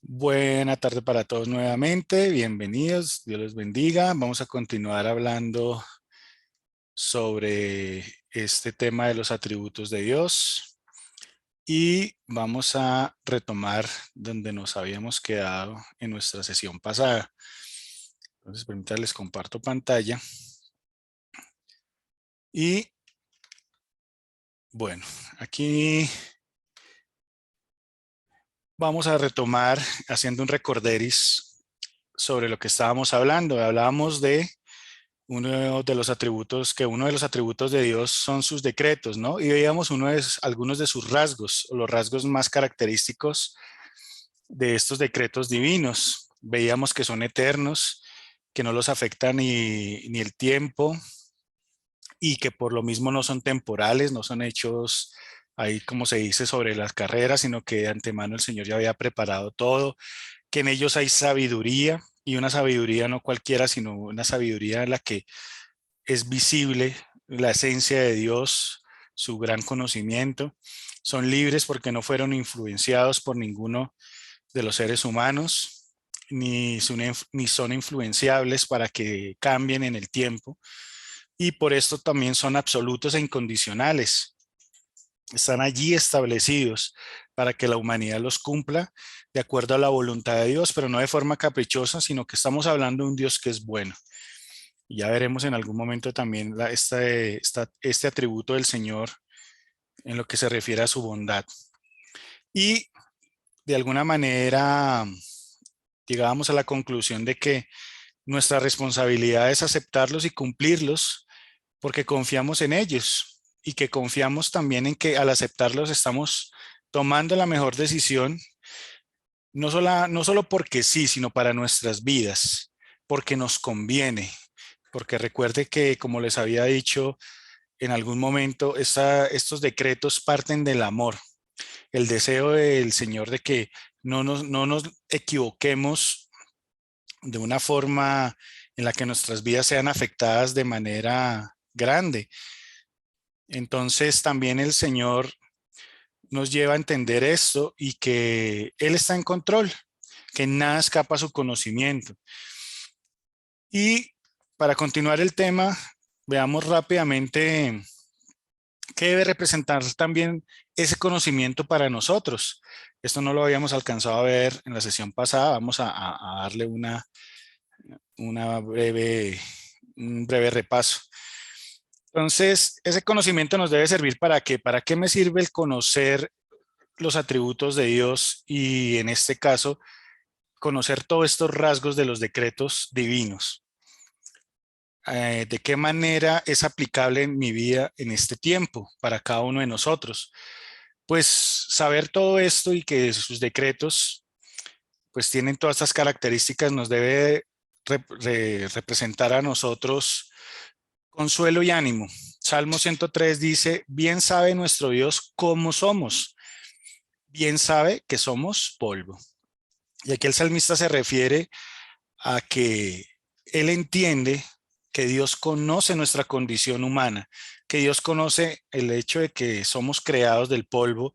Buena tarde para todos nuevamente, bienvenidos, Dios los bendiga. Vamos a continuar hablando sobre este tema de los atributos de Dios y vamos a retomar donde nos habíamos quedado en nuestra sesión pasada. Entonces, permítanme, les comparto pantalla y bueno, aquí vamos a retomar haciendo un recorderis sobre lo que estábamos hablando. Hablábamos de uno de los atributos de Dios son sus decretos, ¿no? Y veíamos algunos de sus rasgos, o los rasgos más característicos de estos decretos divinos. Veíamos que son eternos, que no los afecta ni el tiempo y que por lo mismo no son temporales, no son hechos ahí como se dice sobre las carreras, sino que de antemano el Señor ya había preparado todo, que en ellos hay sabiduría y una sabiduría no cualquiera, sino una sabiduría en la que es visible la esencia de Dios, su gran conocimiento. Son libres porque no fueron influenciados por ninguno de los seres humanos, ni son influenciables para que cambien en el tiempo. Y por esto también son absolutos e incondicionales. Están allí establecidos para que la humanidad los cumpla de acuerdo a la voluntad de Dios, pero no de forma caprichosa, sino que estamos hablando de un Dios que es bueno. Y ya veremos en algún momento también este atributo del Señor en lo que se refiere a su bondad. Y de alguna manera llegábamos a la conclusión de que nuestra responsabilidad es aceptarlos y cumplirlos porque confiamos en ellos y que confiamos también en que al aceptarlos estamos tomando la mejor decisión, no solo porque sí, sino para nuestras vidas, porque nos conviene, porque recuerde que, como les había dicho en algún momento, estos decretos parten del amor, el deseo del Señor de que no nos equivoquemos de una forma en la que nuestras vidas sean afectadas de manera grande. Entonces también el Señor nos lleva a entender esto y que Él está en control, que nada escapa a su conocimiento. Y para continuar el tema, veamos rápidamente qué debe representar también ese conocimiento para nosotros. Esto no lo habíamos alcanzado a ver en la sesión pasada, vamos a darle una un breve repaso. Entonces, ese conocimiento nos debe servir para qué. ¿Para qué me sirve el conocer los atributos de Dios y en este caso conocer todos estos rasgos de los decretos divinos? ¿De qué manera es aplicable en mi vida en este tiempo para cada uno de nosotros? Pues saber todo esto y que sus decretos pues tienen todas estas características nos debe representar a nosotros consuelo y ánimo. Salmo 103 dice, bien sabe nuestro Dios cómo somos, bien sabe que somos polvo. Y aquí el salmista se refiere a que él entiende que Dios conoce nuestra condición humana, que Dios conoce el hecho de que somos creados del polvo,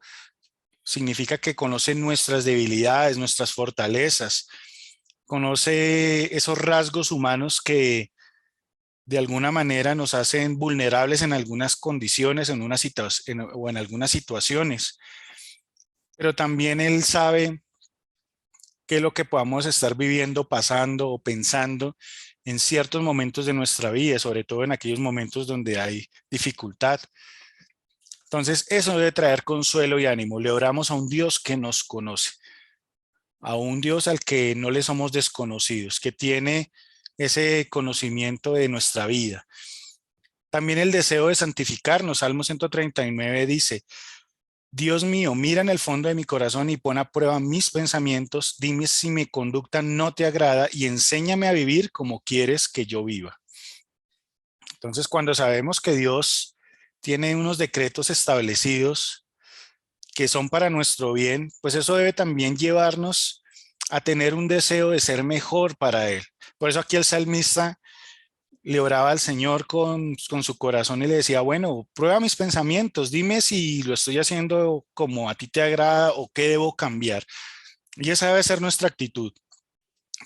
significa que conoce nuestras debilidades, nuestras fortalezas, conoce esos rasgos humanos que de alguna manera nos hacen vulnerables en algunas condiciones o en algunas situaciones. Pero también Él sabe qué es lo que podamos estar viviendo, pasando o pensando en ciertos momentos de nuestra vida, sobre todo en aquellos momentos donde hay dificultad. Entonces, eso debe traer consuelo y ánimo. Le oramos a un Dios que nos conoce, a un Dios al que no le somos desconocidos, que tiene ese conocimiento de nuestra vida. También el deseo de santificarnos. Salmo 139 dice, Dios mío, mira en el fondo de mi corazón y pon a prueba mis pensamientos. Dime si mi conducta no te agrada y enséñame a vivir como quieres que yo viva. Entonces, cuando sabemos que Dios tiene unos decretos establecidos que son para nuestro bien, pues eso debe también llevarnos a tener un deseo de ser mejor para Él. Por eso aquí el salmista le oraba al Señor con su corazón y le decía, bueno, prueba mis pensamientos, dime si lo estoy haciendo como a ti te agrada o qué debo cambiar. Y esa debe ser nuestra actitud.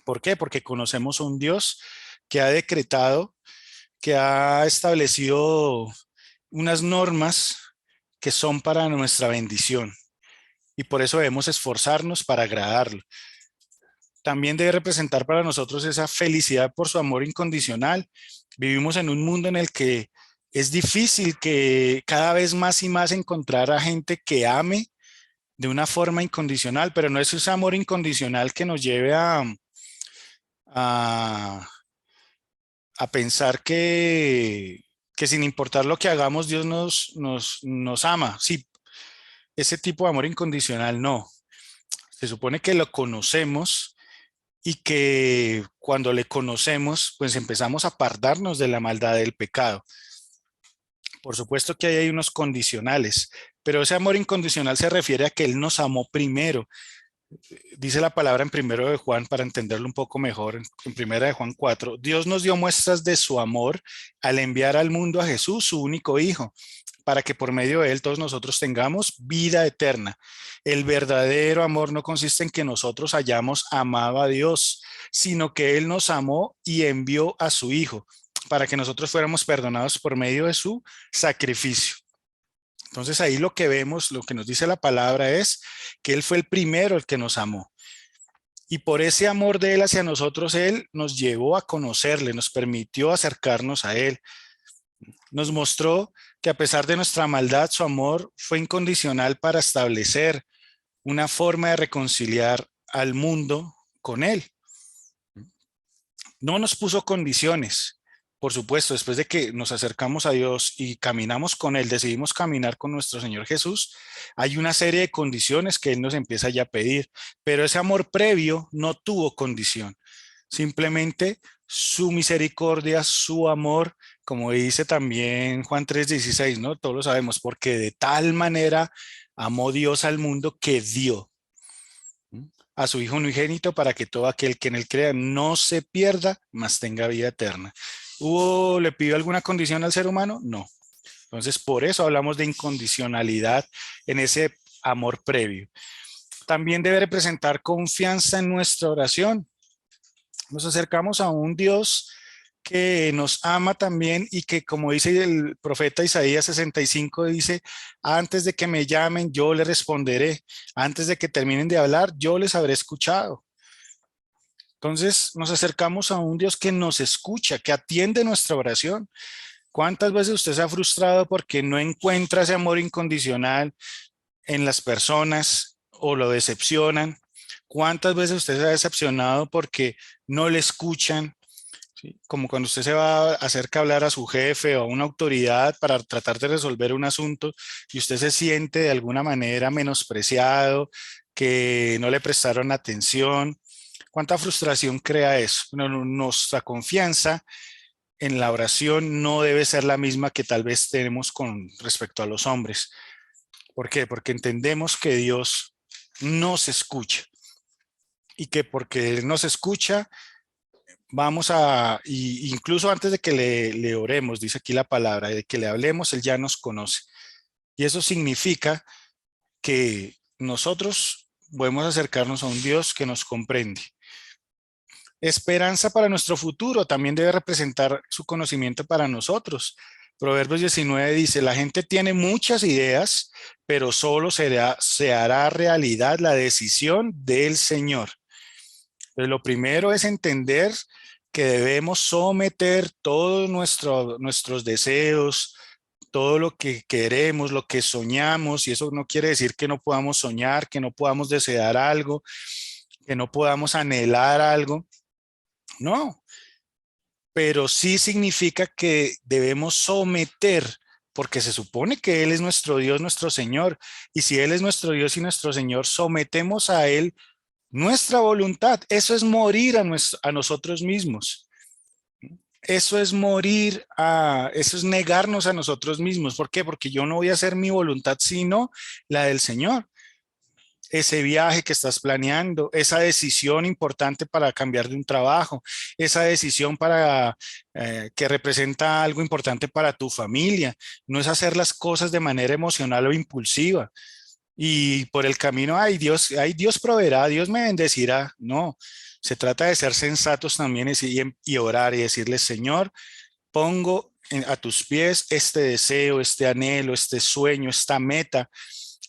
¿Por qué? Porque conocemos a un Dios que ha decretado, que ha establecido unas normas que son para nuestra bendición. Y por eso debemos esforzarnos para agradarlo. También debe representar para nosotros esa felicidad por su amor incondicional. Vivimos en un mundo en el que es difícil que cada vez más y más encontrar a gente que ame de una forma incondicional, pero no es ese amor incondicional que nos lleve a, a pensar que sin importar lo que hagamos, Dios nos ama. Sí, ese tipo de amor incondicional no. Se supone que lo conocemos y que cuando le conocemos, pues empezamos a apartarnos de la maldad del pecado. Por supuesto que ahí hay unos condicionales, pero ese amor incondicional se refiere a que Él nos amó primero. Dice la palabra en primero de Juan, para entenderlo un poco mejor, en primera de Juan 4, Dios nos dio muestras de su amor al enviar al mundo a Jesús, su único hijo, para que por medio de él todos nosotros tengamos vida eterna. El verdadero amor no consiste en que nosotros hayamos amado a Dios, sino que Él nos amó y envió a su Hijo para que nosotros fuéramos perdonados por medio de su sacrificio. Entonces ahí lo que vemos, lo que nos dice la palabra es que Él fue el primero el que nos amó. Y por ese amor de Él hacia nosotros, Él nos llevó a conocerle, nos permitió acercarnos a Él. Nos mostró que a pesar de nuestra maldad, su amor fue incondicional para establecer una forma de reconciliar al mundo con Él. No nos puso condiciones. Por supuesto, después de que nos acercamos a Dios y caminamos con Él, decidimos caminar con nuestro Señor Jesús, hay una serie de condiciones que Él nos empieza ya a pedir, pero ese amor previo no tuvo condición. Simplemente su misericordia, su amor, como dice también Juan 3:16, ¿no? Todos lo sabemos, porque de tal manera amó Dios al mundo que dio a su Hijo unigénito para que todo aquel que en él crea no se pierda, mas tenga vida eterna. ¿Le pidió alguna condición al ser humano? No. Entonces, por eso hablamos de incondicionalidad en ese amor previo. También debe representar confianza en nuestra oración. Nos acercamos a un Dios que nos ama también y que, como dice el profeta Isaías 65, dice, antes de que me llamen, yo les responderé. Antes de que terminen de hablar, yo les habré escuchado. Entonces nos acercamos a un Dios que nos escucha, que atiende nuestra oración. ¿Cuántas veces usted se ha frustrado porque no encuentra ese amor incondicional en las personas o lo decepcionan? ¿Cuántas veces usted se ha decepcionado porque no le escuchan? ¿Sí? Como cuando usted se va a acerca a hablar a su jefe o a una autoridad para tratar de resolver un asunto y usted se siente de alguna manera menospreciado, que no le prestaron atención. ¿Cuánta frustración crea eso? Bueno, nuestra confianza en la oración no debe ser la misma que tal vez tenemos con respecto a los hombres. ¿Por qué? Porque entendemos que Dios nos escucha y que porque Él nos escucha, incluso antes de que le oremos, dice aquí la palabra, de que le hablemos, Él ya nos conoce. Y eso significa que nosotros podemos acercarnos a un Dios que nos comprende. Esperanza para nuestro futuro también debe representar su conocimiento para nosotros. Proverbios 19 dice, la gente tiene muchas ideas, pero solo se hará realidad la decisión del Señor. Entonces, lo primero es entender que debemos someter todos nuestros deseos, todo lo que queremos, lo que soñamos, y eso no quiere decir que no podamos soñar, que no podamos desear algo, que no podamos anhelar algo. No, pero sí significa que debemos someter, porque se supone que Él es nuestro Dios, nuestro Señor, y si Él es nuestro Dios y nuestro Señor, sometemos a Él nuestra voluntad. Eso es morir a nosotros mismos. Eso es eso es negarnos a nosotros mismos. ¿Por qué? Porque yo no voy a hacer mi voluntad sino la del Señor. Ese viaje que estás planeando, esa decisión importante para cambiar de un trabajo, esa decisión que representa algo importante para tu familia. No es hacer las cosas de manera emocional o impulsiva. y por el camino, ay, Dios proveerá, Dios me bendecirá. No, se trata de ser sensatos también y orar y decirle, Señor, pongo a tus pies este deseo, este anhelo, este sueño, esta meta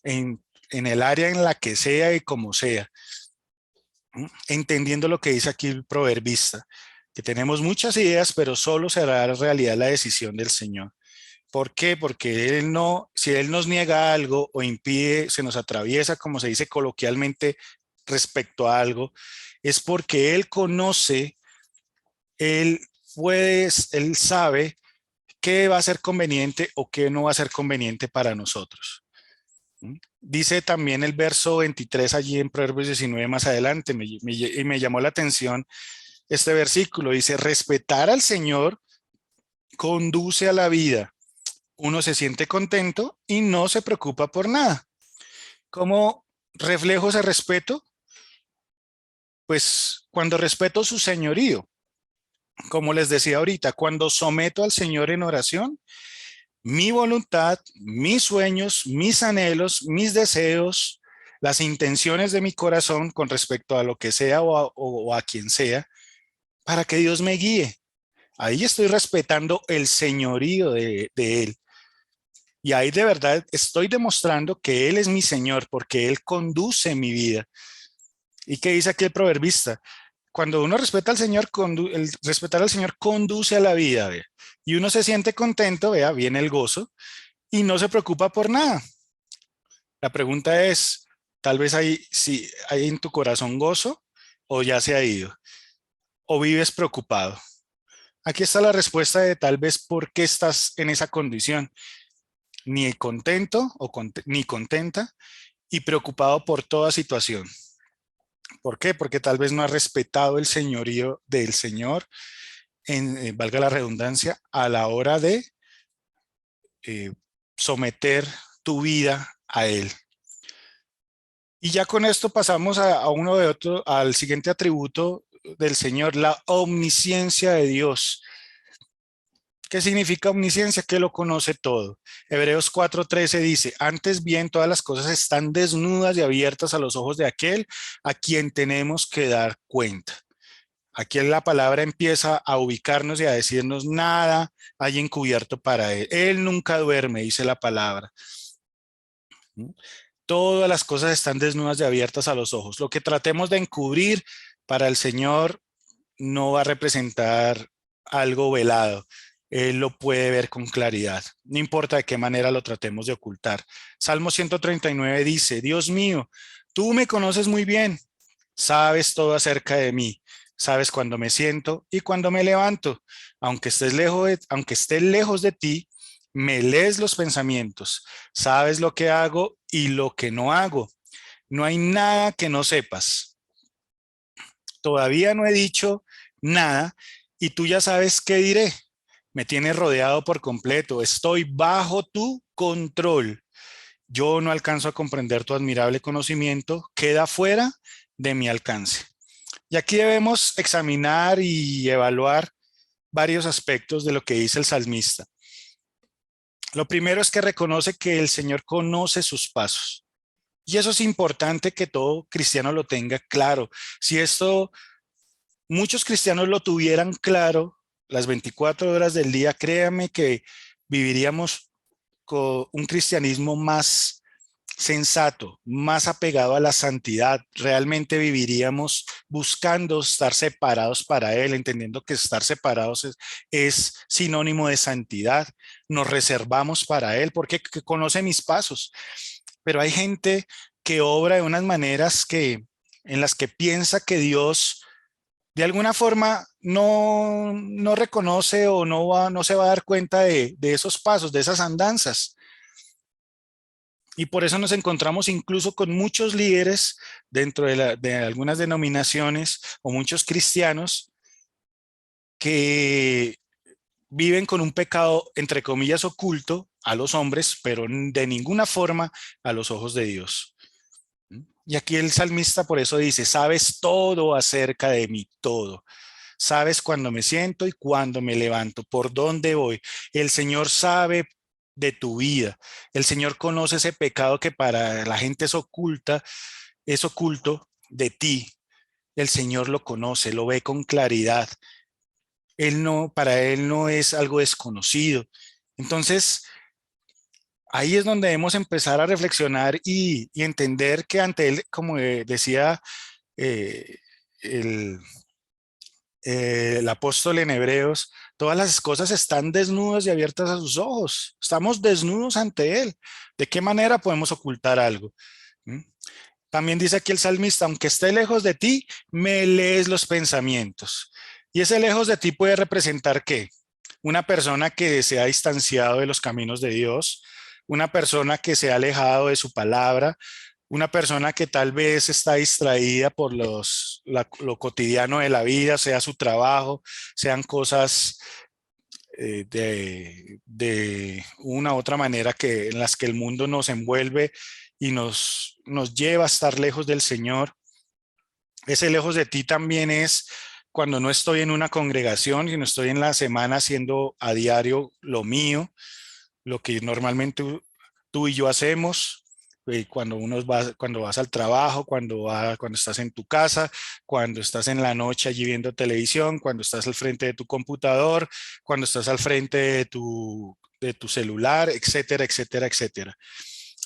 en el área en la que sea y como sea. Entendiendo lo que dice aquí el proverbista, que tenemos muchas ideas, pero solo será realidad la decisión del Señor. ¿Por qué? Porque Él no, si Él nos niega algo o impide, se nos atraviesa, como se dice coloquialmente, respecto a algo, es porque Él conoce, Él puede, Él sabe qué va a ser conveniente o qué no va a ser conveniente para nosotros. Dice también el verso 23 allí en Proverbios 19 más adelante, me llamó la atención este versículo. Dice, respetar al Señor conduce a la vida. Uno se siente contento y no se preocupa por nada. ¿Cómo reflejo ese respeto? Pues cuando respeto su señorío, como les decía ahorita, cuando someto al Señor en oración, mi voluntad, mis sueños, mis anhelos, mis deseos, las intenciones de mi corazón con respecto a lo que sea o a quien sea, para que Dios me guíe. Ahí estoy respetando el señorío de Él. Y ahí de verdad estoy demostrando que Él es mi Señor porque Él conduce mi vida. ¿Y qué dice aquí el proverbista? Cuando uno respeta al Señor, el respetar al Señor conduce a la vida, ¿ve? Y uno se siente contento, vea, viene el gozo y no se preocupa por nada. La pregunta es, tal vez si hay en tu corazón gozo o ya se ha ido o vives preocupado. Aquí está la respuesta de tal vez por qué estás en esa condición, ni contento ni contenta y preocupado por toda situación. ¿Por qué? Porque tal vez no has respetado el señorío del Señor, valga la redundancia, a la hora de eh, someter tu vida a Él. Y ya con esto pasamos a uno de otro, al siguiente atributo del Señor, la omnisciencia de Dios. ¿Qué significa omnisciencia? Que lo conoce todo. Hebreos 4:13 dice, antes bien todas las cosas están desnudas y abiertas a los ojos de aquel a quien tenemos que dar cuenta. Aquí la palabra empieza a ubicarnos y a decirnos nada hay encubierto para él. Él nunca duerme, dice la palabra. Todas las cosas están desnudas y abiertas a los ojos. Lo que tratemos de encubrir para el Señor no va a representar algo velado. Él lo puede ver con claridad. No importa de qué manera lo tratemos de ocultar. Salmo 139 dice, Dios mío, tú me conoces muy bien, sabes todo acerca de mí, sabes cuando me siento y cuando me levanto. Aunque estés lejos de ti, me lees los pensamientos, sabes lo que hago y lo que no hago. No hay nada que no sepas. Todavía no he dicho nada y tú ya sabes qué diré. Me tienes rodeado por completo. Estoy bajo tu control. Yo no alcanzo a comprender tu admirable conocimiento. Queda fuera de mi alcance. Y aquí debemos examinar y evaluar varios aspectos de lo que dice el salmista. Lo primero es que reconoce que el Señor conoce sus pasos. Y eso es importante que todo cristiano lo tenga claro. Si esto muchos cristianos lo tuvieran claro las 24 horas del día, créame que viviríamos con un cristianismo más sensato, más apegado a la santidad. Realmente viviríamos buscando estar separados para Él, entendiendo que estar separados es sinónimo de santidad. Nos reservamos para Él porque conoce mis pasos. Pero hay gente que obra de unas maneras en las que piensa que Dios de alguna forma no reconoce o no se va a dar cuenta de esos pasos, de esas andanzas. Y por eso nos encontramos incluso con muchos líderes dentro de algunas denominaciones o muchos cristianos que viven con un pecado, entre comillas, oculto a los hombres, pero de ninguna forma a los ojos de Dios. Y aquí el salmista por eso dice, sabes todo acerca de mí, todo. Sabes cuándo me siento y cuándo me levanto, por dónde voy. El Señor sabe de tu vida. El Señor conoce ese pecado que para la gente es oculto de ti. El Señor lo conoce, lo ve con claridad. Para él no es algo desconocido. Entonces, ahí es donde debemos empezar a reflexionar y entender que ante él, como decía eh, el, el apóstol en Hebreos, todas las cosas están desnudas y abiertas a sus ojos. Estamos desnudos ante él. ¿De qué manera podemos ocultar algo? ¿Mm? También dice aquí el salmista, aunque esté lejos de ti, me lees los pensamientos. Y ese lejos de ti puede representar ¿qué? Una persona que se ha distanciado de los caminos de Dios, una persona que se ha alejado de su palabra, una persona que tal vez está distraída por lo cotidiano de la vida, sea su trabajo, sean cosas de una u otra manera en las que el mundo nos envuelve y nos lleva a estar lejos del Señor. Ese lejos de ti también es cuando no estoy en una congregación, sino estoy en la semana haciendo a diario lo mío, lo que normalmente tú y yo hacemos. Cuando vas al trabajo, cuando estás en tu casa, cuando estás en la noche allí viendo televisión, cuando estás al frente de tu computador, cuando estás al frente de tu celular, etcétera, etcétera, etcétera.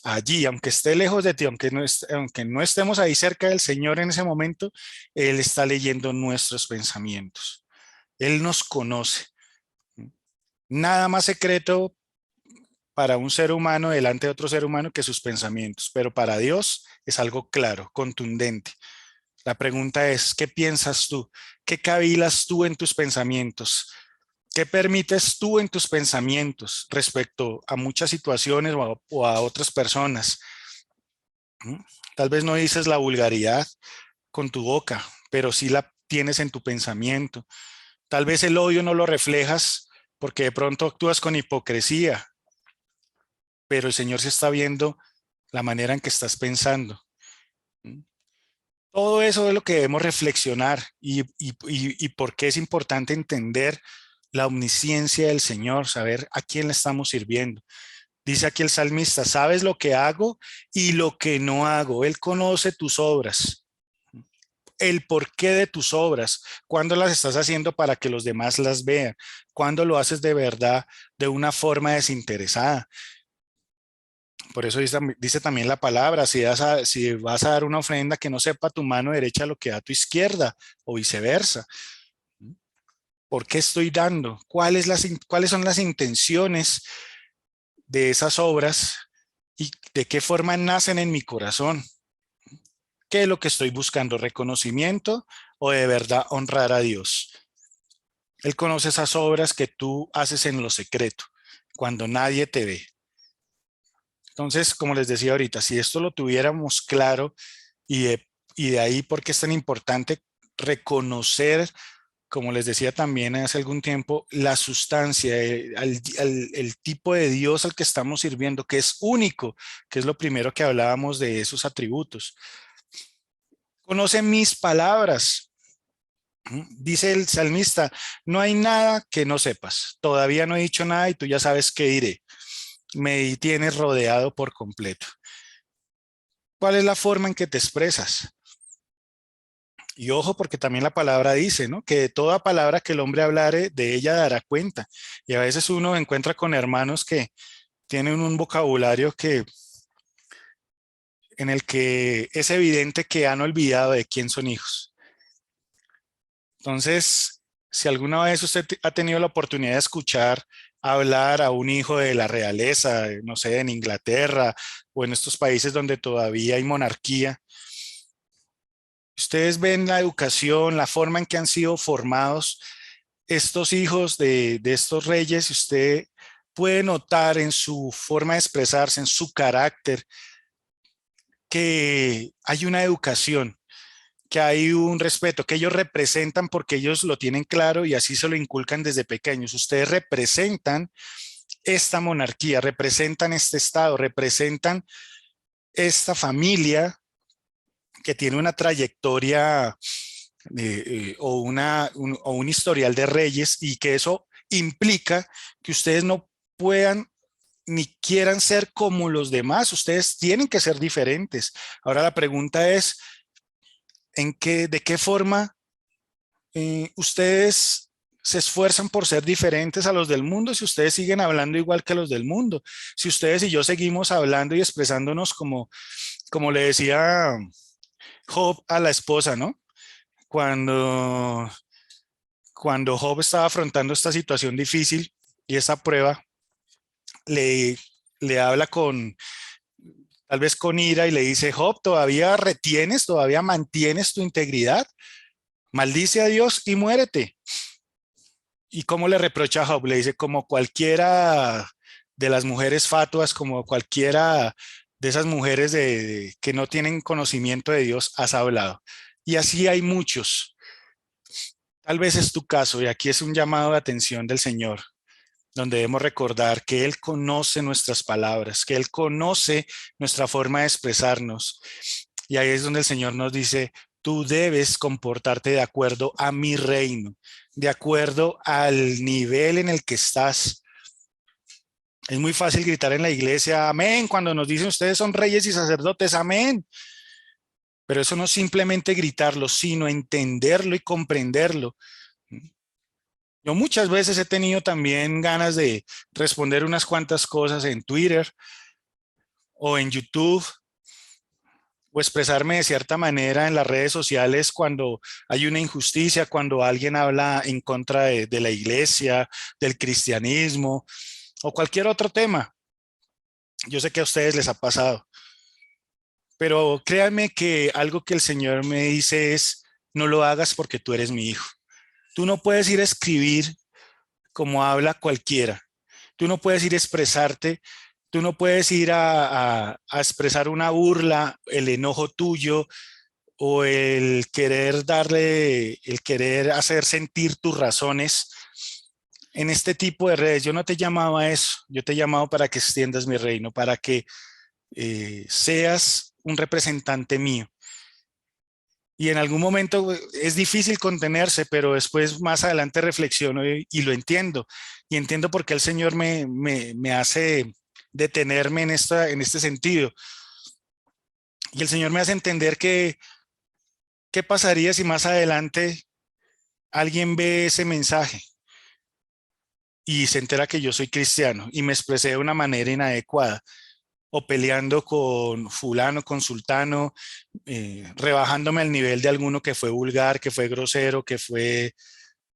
Allí, aunque esté lejos de ti, aunque no estemos ahí cerca del Señor en ese momento, Él está leyendo nuestros pensamientos. Él nos conoce. Nada más secreto para un ser humano delante de otro ser humano que sus pensamientos, pero para Dios es algo claro, contundente. La pregunta es, ¿qué piensas tú? ¿Qué cavilas tú en tus pensamientos? ¿Qué permites tú en tus pensamientos respecto a muchas situaciones o a otras personas? ¿Mm? Tal vez no dices la vulgaridad con tu boca, pero sí la tienes en tu pensamiento. Tal vez el odio no lo reflejas porque de pronto actúas con hipocresía, pero el Señor se está viendo la manera en que estás pensando. ¿Mm? Todo eso es lo que debemos reflexionar y por qué es importante entender la omnisciencia del Señor, saber a quién le estamos sirviendo. Dice aquí el salmista, sabes lo que hago y lo que no hago. Él conoce tus obras, el porqué de tus obras, cuándo las estás haciendo para que los demás las vean, cuándo lo haces de verdad, de una forma desinteresada. Por eso dice también la palabra, si vas a dar una ofrenda que no sepa tu mano derecha lo que da tu izquierda o viceversa. ¿Por qué estoy dando? ¿Cuáles son las intenciones de esas obras y de qué forma nacen en mi corazón? ¿Qué es lo que estoy buscando? ¿Reconocimiento o de verdad honrar a Dios? Él conoce esas obras que tú haces en lo secreto, cuando nadie te ve. Entonces, como les decía ahorita, si esto lo tuviéramos claro y de ahí por qué es tan importante reconocer, como les decía también hace algún tiempo, la sustancia, el tipo de Dios al que estamos sirviendo, que es único, que es lo primero que hablábamos de esos atributos. Conoce mis palabras. Dice el salmista, no hay nada que no sepas. Todavía no he dicho nada y tú ya sabes qué diré. Me tienes rodeado por completo. ¿Cuál es la forma en que te expresas? Y ojo, porque también la palabra dice, ¿no? Que de toda palabra que el hombre hablare, de ella dará cuenta. Y a veces uno encuentra con hermanos que tienen un vocabulario en el que es evidente que han olvidado de quién son hijos. Entonces, si alguna vez usted ha tenido la oportunidad de escuchar hablar a un hijo de la realeza, no sé, en Inglaterra o en estos países donde todavía hay monarquía, ustedes ven la educación, la forma en que han sido formados estos hijos de estos reyes, y usted puede notar en su forma de expresarse, en su carácter, que hay una educación, que hay un respeto, que ellos representan porque ellos lo tienen claro y así se lo inculcan desde pequeños. Ustedes representan esta monarquía, representan este estado, representan esta familia que tiene una trayectoria o un historial de reyes y que eso implica que ustedes no puedan ni quieran ser como los demás. Ustedes tienen que ser diferentes. Ahora la pregunta es, ¿de qué forma ustedes se esfuerzan por ser diferentes a los del mundo si ustedes siguen hablando igual que los del mundo? Si ustedes y yo seguimos hablando y expresándonos como le decía Job a la esposa, ¿no? Cuando, cuando Job estaba afrontando esta situación difícil y esta prueba, le, le habla tal vez con ira y le dice, Job, todavía mantienes tu integridad, maldice a Dios y muérete. ¿Y cómo le reprocha a Job? Le dice, como cualquiera de las mujeres fatuas, como cualquiera de esas mujeres que no tienen conocimiento de Dios, has hablado. Y así hay muchos. Tal vez es tu caso, y aquí es un llamado de atención del Señor, donde debemos recordar que Él conoce nuestras palabras, que Él conoce nuestra forma de expresarnos. Y ahí es donde el Señor nos dice, tú debes comportarte de acuerdo a mi reino, de acuerdo al nivel en el que estás. Es muy fácil gritar en la iglesia, amén, cuando nos dicen ustedes son reyes y sacerdotes, amén. Pero eso no es simplemente gritarlo, sino entenderlo y comprenderlo. Yo muchas veces he tenido también ganas de responder unas cuantas cosas en Twitter o en YouTube o expresarme de cierta manera en las redes sociales cuando hay una injusticia, cuando alguien habla en contra de la iglesia, del cristianismo o cualquier otro tema. Yo sé que a ustedes les ha pasado, pero créanme que algo que el Señor me dice es, no lo hagas porque tú eres mi hijo. Tú no puedes ir a escribir como habla cualquiera. Tú no puedes ir a expresarte, tú no puedes ir a expresar una burla, el enojo tuyo o el querer hacer sentir tus razones en este tipo de redes. Yo no te he llamado a eso, yo te he llamado para que extiendas mi reino, para que seas un representante mío. Y en algún momento es difícil contenerse, pero después más adelante reflexiono y lo entiendo. Y entiendo por qué el Señor me hace detenerme en este sentido. Y el Señor me hace entender que qué pasaría si más adelante alguien ve ese mensaje y se entera que yo soy cristiano y me expresé de una manera inadecuada o peleando con fulano, con sultano, rebajándome al nivel de alguno que fue vulgar, que fue grosero, que fue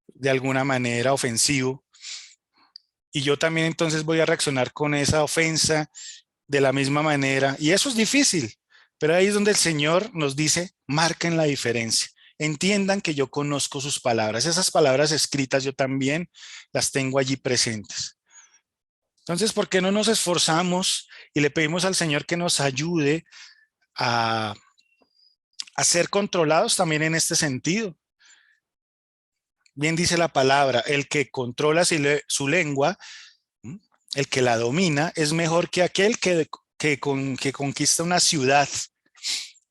de alguna manera ofensivo. Y yo también entonces voy a reaccionar con esa ofensa de la misma manera. Y eso es difícil, pero ahí es donde el Señor nos dice, marquen la diferencia. Entiendan que yo conozco sus palabras. Esas palabras escritas yo también las tengo allí presentes. Entonces, ¿por qué no nos esforzamos y le pedimos al Señor que nos ayude a, a ser controlados también en este sentido? Bien dice la palabra, el que controla su lengua, el que la domina, es mejor que aquel que conquista una ciudad.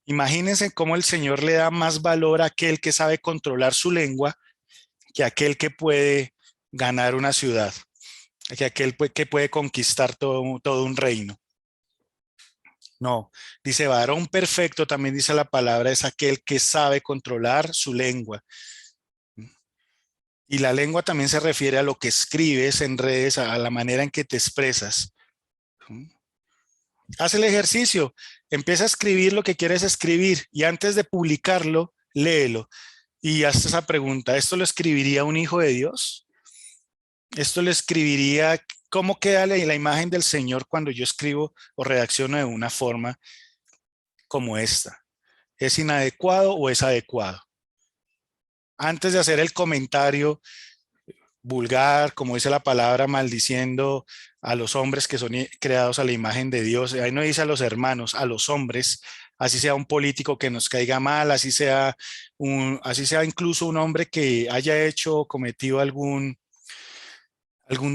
Imagínense cómo el Señor le da más valor a aquel que sabe controlar su lengua que aquel que puede ganar una ciudad, que aquel que puede conquistar todo un reino. No, dice varón perfecto, también dice la palabra, es aquel que sabe controlar su lengua. Y la lengua también se refiere a lo que escribes en redes, a la manera en que te expresas. Haz el ejercicio, empieza a escribir lo que quieres escribir y antes de publicarlo, léelo y haz esa pregunta, ¿esto lo escribiría un hijo de Dios? ¿Esto lo escribiría? ¿Cómo queda la imagen del Señor cuando yo escribo o redacciono de una forma como esta? ¿Es inadecuado o es adecuado? Antes de hacer el comentario vulgar, como dice la palabra, maldiciendo a los hombres que son creados a la imagen de Dios. Ahí no dice a los hermanos, a los hombres, así sea un político que nos caiga mal, así sea incluso un hombre que haya hecho o cometido algún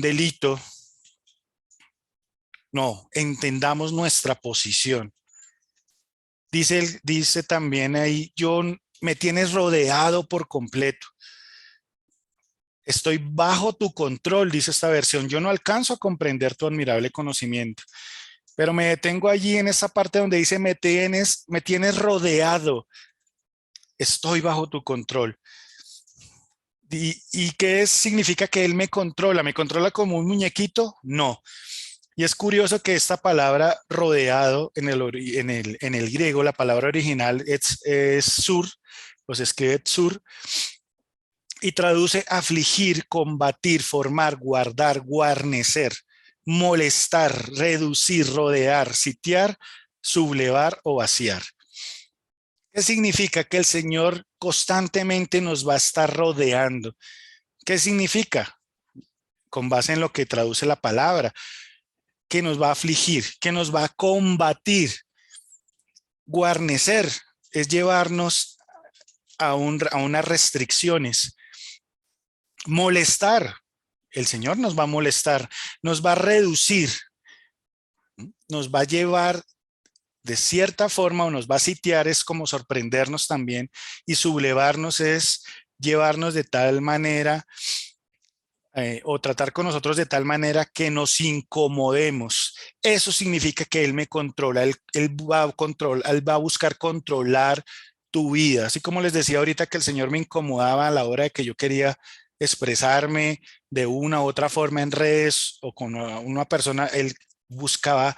delito. No, entendamos nuestra posición. Dice también ahí, me tienes rodeado por completo. Estoy bajo tu control, dice esta versión. Yo no alcanzo a comprender tu admirable conocimiento, pero me detengo allí en esa parte donde dice me tienes rodeado. Estoy bajo tu control. ¿Y qué significa que él me controla? ¿Me controla como un muñequito? No. Y es curioso que esta palabra rodeado en el griego, la palabra original es sur, pues se escribe sur, y traduce afligir, combatir, formar, guardar, guarnecer, molestar, reducir, rodear, sitiar, sublevar o vaciar. ¿Qué significa? Que el Señor constantemente nos va a estar rodeando. ¿Qué significa? Con base en lo que traduce la palabra, que nos va a afligir, que nos va a combatir. Guarnecer es llevarnos a unas restricciones. Molestar, el Señor nos va a molestar, nos va a reducir, nos va a llevar de cierta forma o nos va a sitiar, es como sorprendernos también, y sublevarnos es llevarnos de tal manera o tratar con nosotros de tal manera que nos incomodemos. Eso significa que Él me controla, él va a buscar controlar tu vida. Así como les decía ahorita que el Señor me incomodaba a la hora de que yo quería expresarme de una u otra forma en redes o con una persona, Él buscaba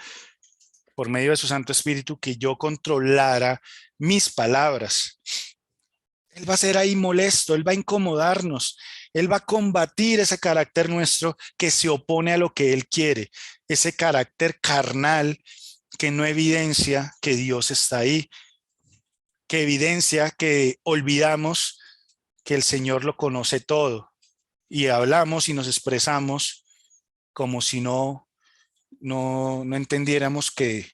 por medio de su Santo Espíritu que yo controlara mis palabras. Él va a ser ahí molesto, Él va a incomodarnos, Él va a combatir ese carácter nuestro que se opone a lo que Él quiere, ese carácter carnal que no evidencia que Dios está ahí, que evidencia que olvidamos que el Señor lo conoce todo y hablamos y nos expresamos como si no entendiéramos que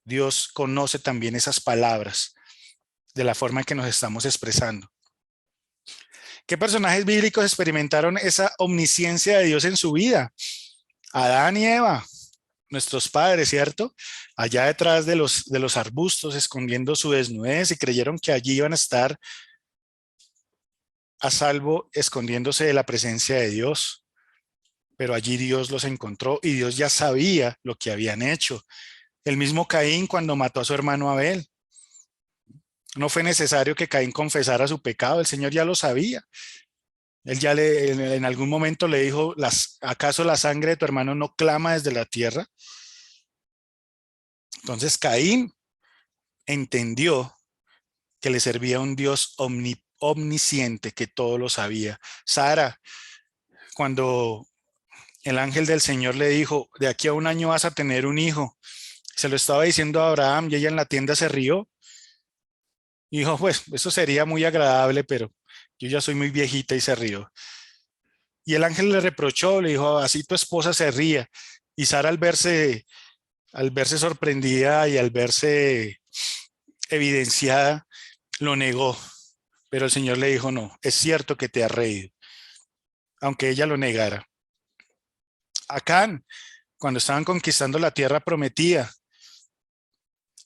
Dios conoce también esas palabras de la forma en que nos estamos expresando. ¿Qué personajes bíblicos experimentaron esa omnisciencia de Dios en su vida? Adán y Eva, nuestros padres, ¿cierto? Allá detrás de los arbustos, escondiendo su desnudez y creyeron que allí iban a estar a salvo, escondiéndose de la presencia de Dios. Pero allí Dios los encontró y Dios ya sabía lo que habían hecho. El mismo Caín cuando mató a su hermano Abel. No fue necesario que Caín confesara su pecado, el Señor ya lo sabía. Él ya en algún momento le dijo, ¿acaso la sangre de tu hermano no clama desde la tierra? Entonces Caín entendió que le servía un Dios omnisciente, que todo lo sabía. Sara, cuando el ángel del Señor le dijo, de aquí a un año vas a tener un hijo, se lo estaba diciendo a Abraham y ella en la tienda se rió. Y dijo, pues eso sería muy agradable, pero yo ya soy muy viejita y se rió. Y el ángel le reprochó, le dijo, así tu esposa se ría. Y Sara al verse sorprendida y al verse evidenciada, lo negó. Pero el Señor le dijo, no, es cierto que te has reído, aunque ella lo negara. Acán, cuando estaban conquistando la tierra prometida,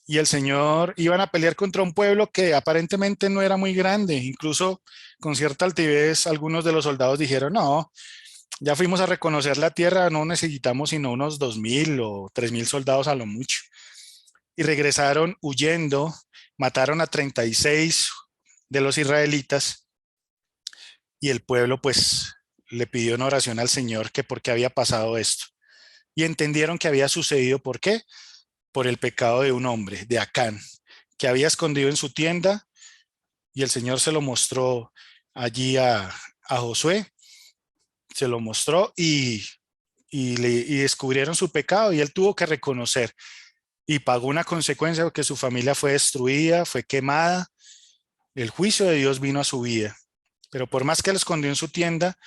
y el Señor iban a pelear contra un pueblo que aparentemente no era muy grande, incluso con cierta altivez algunos de los soldados dijeron, no, ya fuimos a reconocer la tierra, no necesitamos sino unos 2,000 o 3,000 soldados a lo mucho. Y regresaron huyendo, mataron a 36 de los israelitas y el pueblo pues le pidió en oración al Señor que por qué había pasado esto. Y entendieron que había sucedido, ¿por qué? Por el pecado de un hombre, de Acán, que había escondido en su tienda y el Señor se lo mostró allí a Josué, se lo mostró y descubrieron su pecado y él tuvo que reconocer y pagó una consecuencia porque su familia fue destruida, fue quemada, el juicio de Dios vino a su vida. Pero por más que lo escondió en su tienda,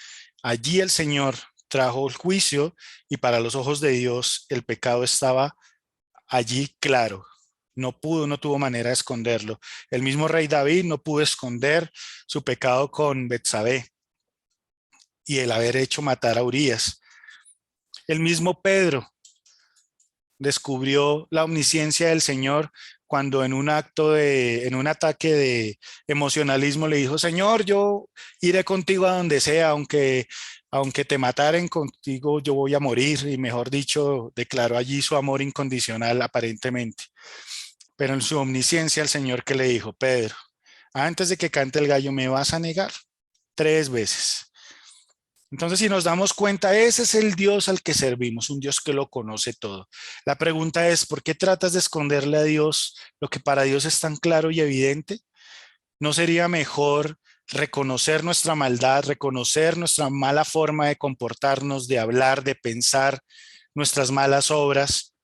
allí el Señor trajo el juicio y para los ojos de Dios el pecado estaba allí claro. No tuvo manera de esconderlo. El mismo rey David no pudo esconder su pecado con Betsabé y el haber hecho matar a Urías. El mismo Pedro descubrió la omnisciencia del Señor cuando en un en un ataque de emocionalismo le dijo, Señor, yo iré contigo a donde sea, aunque te mataren contigo, yo voy a morir. Y mejor dicho, declaró allí su amor incondicional aparentemente. Pero en su omnisciencia el Señor que le dijo, Pedro, antes de que cante el gallo, me vas a negar 3 veces. Entonces, si nos damos cuenta, ese es el Dios al que servimos, un Dios que lo conoce todo. La pregunta es, ¿por qué tratas de esconderle a Dios lo que para Dios es tan claro y evidente? ¿No sería mejor reconocer nuestra maldad, reconocer nuestra mala forma de comportarnos, de hablar, de pensar, nuestras malas obras,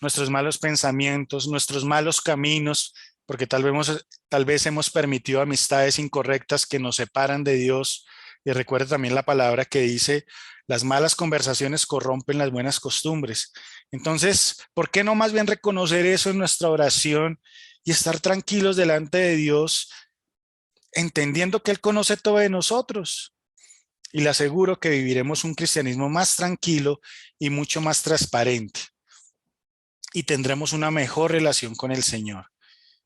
nuestros malos pensamientos, nuestros malos caminos, porque tal vez hemos permitido amistades incorrectas que nos separan de Dios? Y recuerde también la palabra que dice, las malas conversaciones corrompen las buenas costumbres. Entonces, ¿por qué no más bien reconocer eso en nuestra oración y estar tranquilos delante de Dios, entendiendo que Él conoce todo de nosotros? Y le aseguro que viviremos un cristianismo más tranquilo y mucho más transparente, y tendremos una mejor relación con el Señor.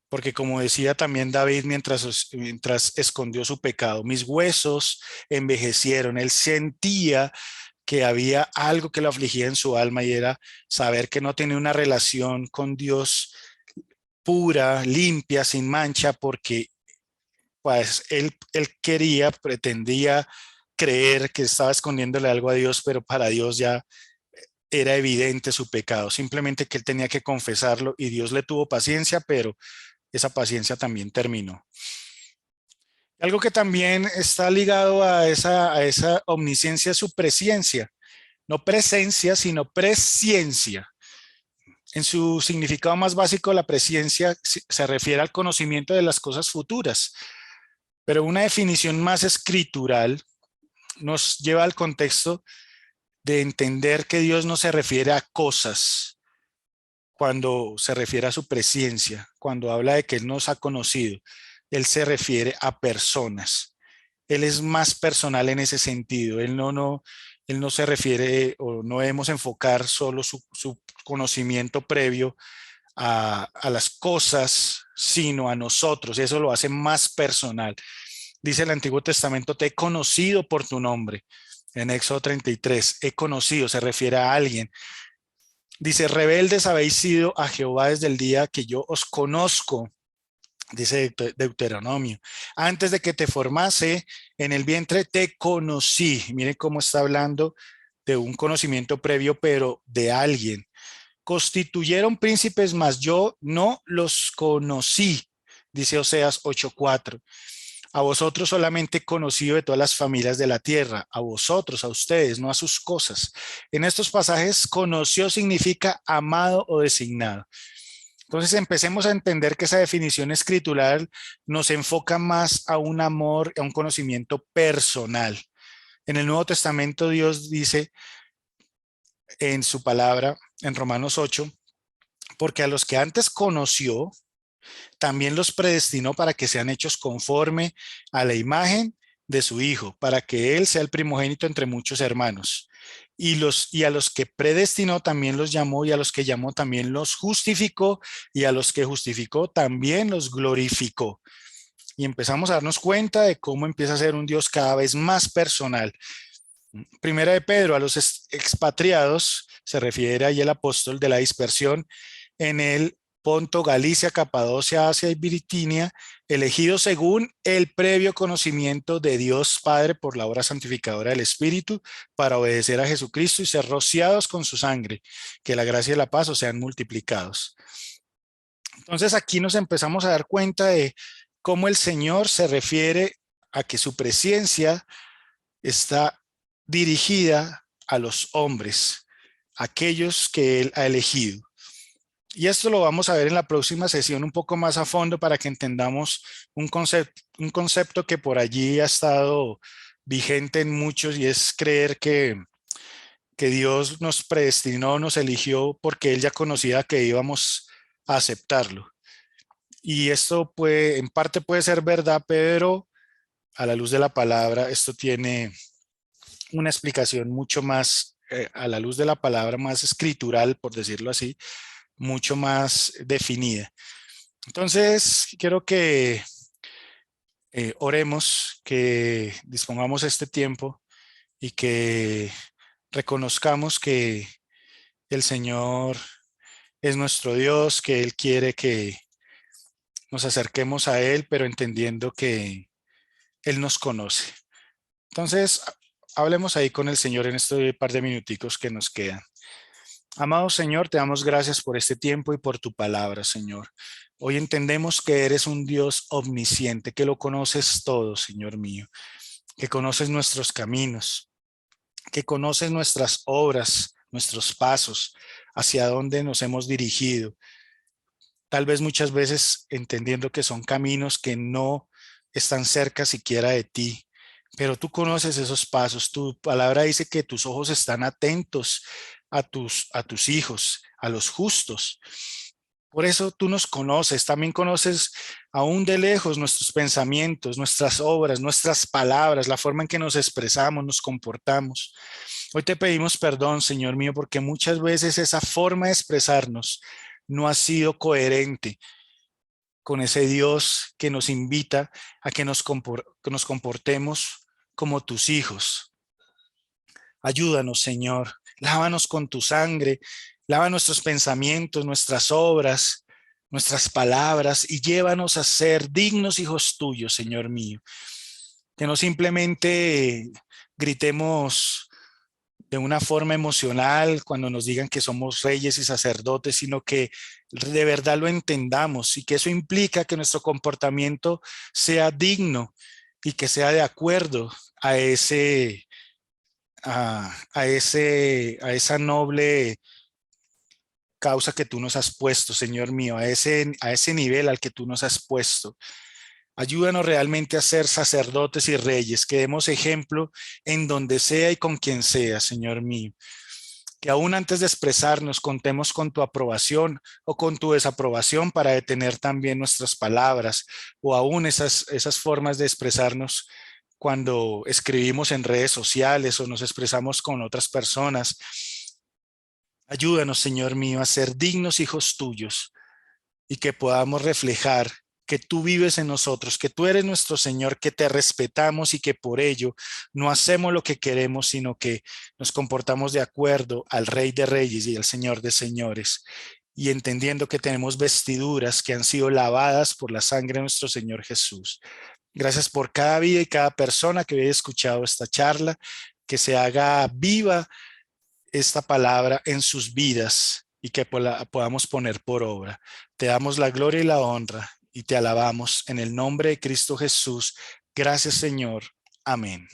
Porque como decía también David mientras escondió su pecado, mis huesos envejecieron. Él sentía que había algo que lo afligía en su alma, y era saber que no tenía una relación con Dios pura, limpia, sin mancha, porque pues él pretendía creer que estaba escondiéndole algo a Dios, pero para Dios ya era evidente su pecado, simplemente que él tenía que confesarlo, y Dios le tuvo paciencia, pero esa paciencia también terminó. Algo que también está ligado a esa omnisciencia es su presciencia, no presencia, sino presciencia. En su significado más básico, la presciencia se refiere al conocimiento de las cosas futuras, pero una definición más escritural nos lleva al contexto de entender que Dios no se refiere a cosas cuando se refiere a su presciencia, cuando habla de que Él nos ha conocido. Él se refiere a personas. Él es más personal en ese sentido. Él no se refiere, o no debemos enfocar solo su conocimiento previo a las cosas, sino a nosotros. Eso lo hace más personal. Dice el Antiguo Testamento, te he conocido por tu nombre. En Éxodo 33, he conocido, se refiere a alguien. Dice, rebeldes habéis sido a Jehová desde el día que yo os conozco, dice Deuteronomio. Antes de que te formase en el vientre, te conocí. Miren cómo está hablando de un conocimiento previo, pero de alguien. Constituyeron príncipes, mas yo no los conocí, dice Oseas 8:4. A vosotros solamente he conocido de todas las familias de la tierra, a vosotros, a ustedes, no a sus cosas. En estos pasajes, conoció significa amado o designado. Entonces empecemos a entender que esa definición escritural nos enfoca más a un amor, a un conocimiento personal. En el Nuevo Testamento Dios dice en su palabra, en Romanos 8, porque a los que antes conoció, también los predestinó para que sean hechos conforme a la imagen de su Hijo, para que Él sea el primogénito entre muchos hermanos. Y a los que predestinó también los llamó, y a los que llamó también los justificó, y a los que justificó también los glorificó. Y empezamos a darnos cuenta de cómo empieza a ser un Dios cada vez más personal. Primera de Pedro, a los expatriados, se refiere ahí el apóstol de la dispersión en el Ponto, Galicia, Capadocia, Asia y Bitinia, elegidos según el previo conocimiento de Dios Padre por la obra santificadora del Espíritu, para obedecer a Jesucristo y ser rociados con su sangre, que la gracia y la paz os sean multiplicados. Entonces aquí nos empezamos a dar cuenta de cómo el Señor se refiere a que su presencia está dirigida a los hombres, aquellos que Él ha elegido. Y esto lo vamos a ver en la próxima sesión un poco más a fondo, para que entendamos un concepto que por allí ha estado vigente en muchos, y es creer que Dios nos predestinó, nos eligió porque Él ya conocía que íbamos a aceptarlo. Y esto en parte puede ser verdad, pero a la luz de la palabra, esto tiene una explicación mucho más, a la luz de la palabra, más escritural, por decirlo así, mucho más definida. Entonces, quiero que oremos, que dispongamos este tiempo y que reconozcamos que el Señor es nuestro Dios, que Él quiere que nos acerquemos a Él, pero entendiendo que Él nos conoce. Entonces, hablemos ahí con el Señor en este par de minuticos que nos quedan. Amado Señor, te damos gracias por este tiempo y por tu palabra, Señor. Hoy entendemos que eres un Dios omnisciente, que lo conoces todo, Señor mío, que conoces nuestros caminos, que conoces nuestras obras, nuestros pasos, hacia dónde nos hemos dirigido. Tal vez muchas veces entendiendo que son caminos que no están cerca siquiera de ti, pero tú conoces esos pasos. Tu palabra dice que tus ojos están atentos a tus hijos, a los justos. Por eso tú nos conoces, también conoces aún de lejos nuestros pensamientos, nuestras obras, nuestras palabras, la forma en que nos expresamos, nos comportamos. Hoy te pedimos perdón, Señor mío, porque muchas veces esa forma de expresarnos no ha sido coherente con ese Dios que nos invita a que nos comportemos como tus hijos. Ayúdanos, Señor. Lávanos con tu sangre. Lava nuestros pensamientos, nuestras obras, nuestras palabras y llévanos a ser dignos hijos tuyos, Señor mío. Que no simplemente gritemos de una forma emocional cuando nos digan que somos reyes y sacerdotes, sino que de verdad lo entendamos y que eso implica que nuestro comportamiento sea digno y que sea de acuerdo a esa noble causa que tú nos has puesto, Señor mío, a ese nivel al que tú nos has puesto. Ayúdanos realmente a ser sacerdotes y reyes, que demos ejemplo en donde sea y con quien sea, Señor mío. Que aún antes de expresarnos contemos con tu aprobación o con tu desaprobación para detener también nuestras palabras o aún esas formas de expresarnos cuando escribimos en redes sociales o nos expresamos con otras personas. Ayúdanos, Señor mío, a ser dignos hijos tuyos y que podamos reflejar que tú vives en nosotros, que tú eres nuestro Señor, que te respetamos y que por ello no hacemos lo que queremos, sino que nos comportamos de acuerdo al Rey de Reyes y al Señor de Señores. Y entendiendo que tenemos vestiduras que han sido lavadas por la sangre de nuestro Señor Jesús. Gracias por cada vida y cada persona que haya escuchado esta charla, que se haga viva esta palabra en sus vidas y que podamos poner por obra. Te damos la gloria y la honra y te alabamos en el nombre de Cristo Jesús. Gracias, Señor. Amén.